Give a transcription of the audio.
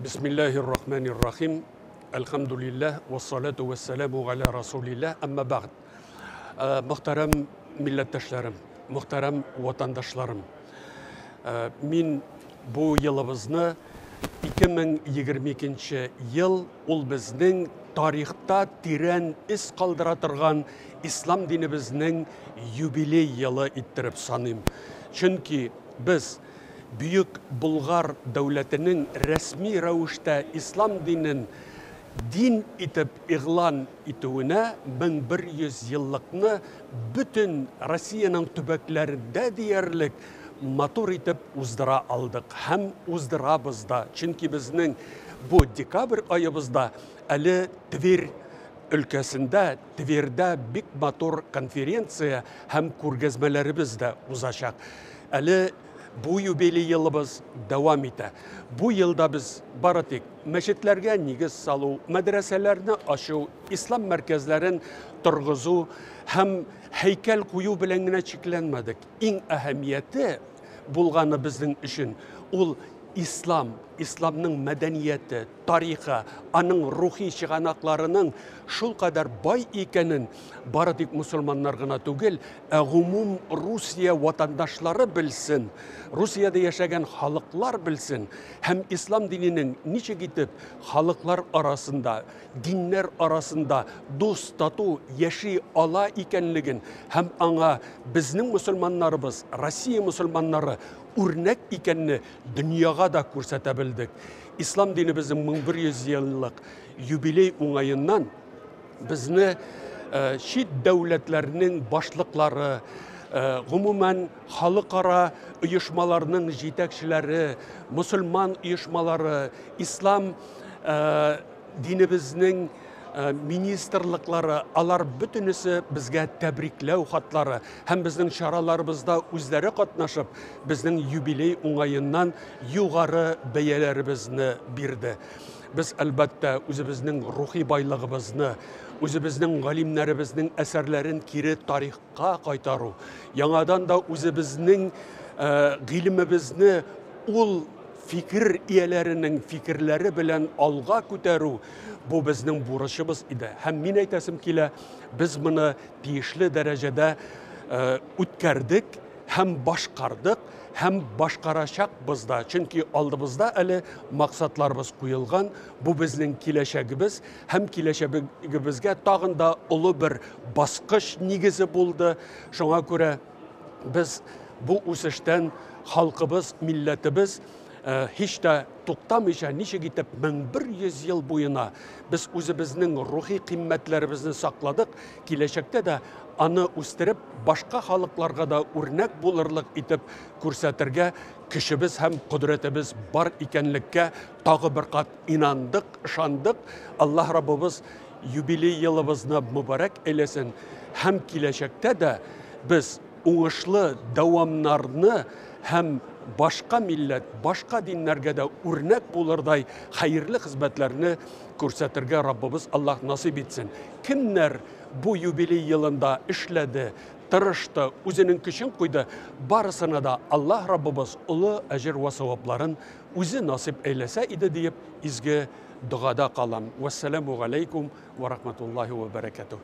Bismillahirrahmanirrahim. Elhamdülillah ve salatu ve selamu ala Resulillah. Amma ba'd. Muhterem milletteşlerim, muhterem vatandaşlarım. Min bu yılımızı 2022 yıl ol bizning tarixta tiren iz kaldıra turgan İslam dinimizning yubiley yılı ittirip sanayım. Çünkü biz Büyük Bulgar devletinin resmi ravuşta İslam dinin din itip ilan ituğuna 1100 yıllıkını bütün Rusya'nın tübeklerinde diyerlik motor itip uzdıra aldık. Hem uzdırabız da. Çünkü bizning bu dekabr ayımızda Ali Tver ülkesinde, Tver'de büyük motor konferansiya hem kurgezmelerimiz de uzayacak. Ali bu yubiley yılımız devam ete. Bu yılda biz baratik meşitlerge nigiz salu, medreselerini aşı, İslam merkezlerin turguzu hem heykel kuyu bilengine çeklenmedik. En ehemmiyeti bulganı bizim için ol İslam, İslam'ın medeniyeti, tarihi, anın ruhi çıganaklarının şul kadar bay ikenin baradik Müslümanlar gına tugil, umum Rusya vatandaşları bilsin, Rusya'da yaşayan halklar bilsin, hem İslam dininin niçe gidip halklar arasında, dinler arasında dost tatu yaşı ala ikenligin, hem ana bizning Müslümanlarımız, Rusya Müslümanları örnek ikenini dünyaya da ko'rsatabildik. İslam dini bizim 1100 yıllık yubiley oңайından bizni şit devletlerinin başlıkları, umumen halkara uyuşmalarının yetekçileri, Müslüman uyuşmaları, İslam dinimizin ministerlikleri, alar bütünüsü bizge tebriklev hatları, hem bizning şaralarımızda özleri katnaşıp, bizning yubiley oңайından yugarı beyelerimizni birdi. Biz elbette özümüzün ruhi baylığımızı, özümüzün galimlerimizin eserlerin kiri tarihka kaytaru, yanadan da özümüzün gilmimizni ol fikir iyelerinin fikirleri bilen alga köteru, bu bizning buruşumuz idi. Hem min aytasım kile biz bunu tiyişli derecede ütkərdik, hem başkardık, hem başkaraşak bizda. Çünkü aldığımızda eli maksatlarımız koyulgan, bu bizning kileşegimiz, hem kileşegimizge tağında ulu bir baskış nigizi buldu. Şuna göre biz bu üsüşten halkımız, milletimiz hiç de to'xtamaycha nice gitip 1100 yıl boyuna biz özümüzün ruhi kıymetlerimizni sakladık. Kileşekte de anı üstürüp başka halklarga da örnek bulurluk itip ko'rsatirge kişimiz hem kudretimiz var ikenlikке tağı bir kat inandık, ışandık. Allah Rabbimiz yubiley yılımızını mübarek eylesin. Hem kileşekte de biz oңышlı devamlarını hem başka millet, başka dinlerge de örnek bulurday hayırlı hizmetlerini ko'rsatirge Rabbimiz Allah nasip etsin. Kimler bu yubiley yılında işledi, tırıştı, özünün küşün koydu, barısına da Allah Rabbimiz ulu ecir ve sevapların özü nasip eylese idi deyip izge duada kalam. Vesselamu aleykum ve rahmetullahi ve berekatuhu.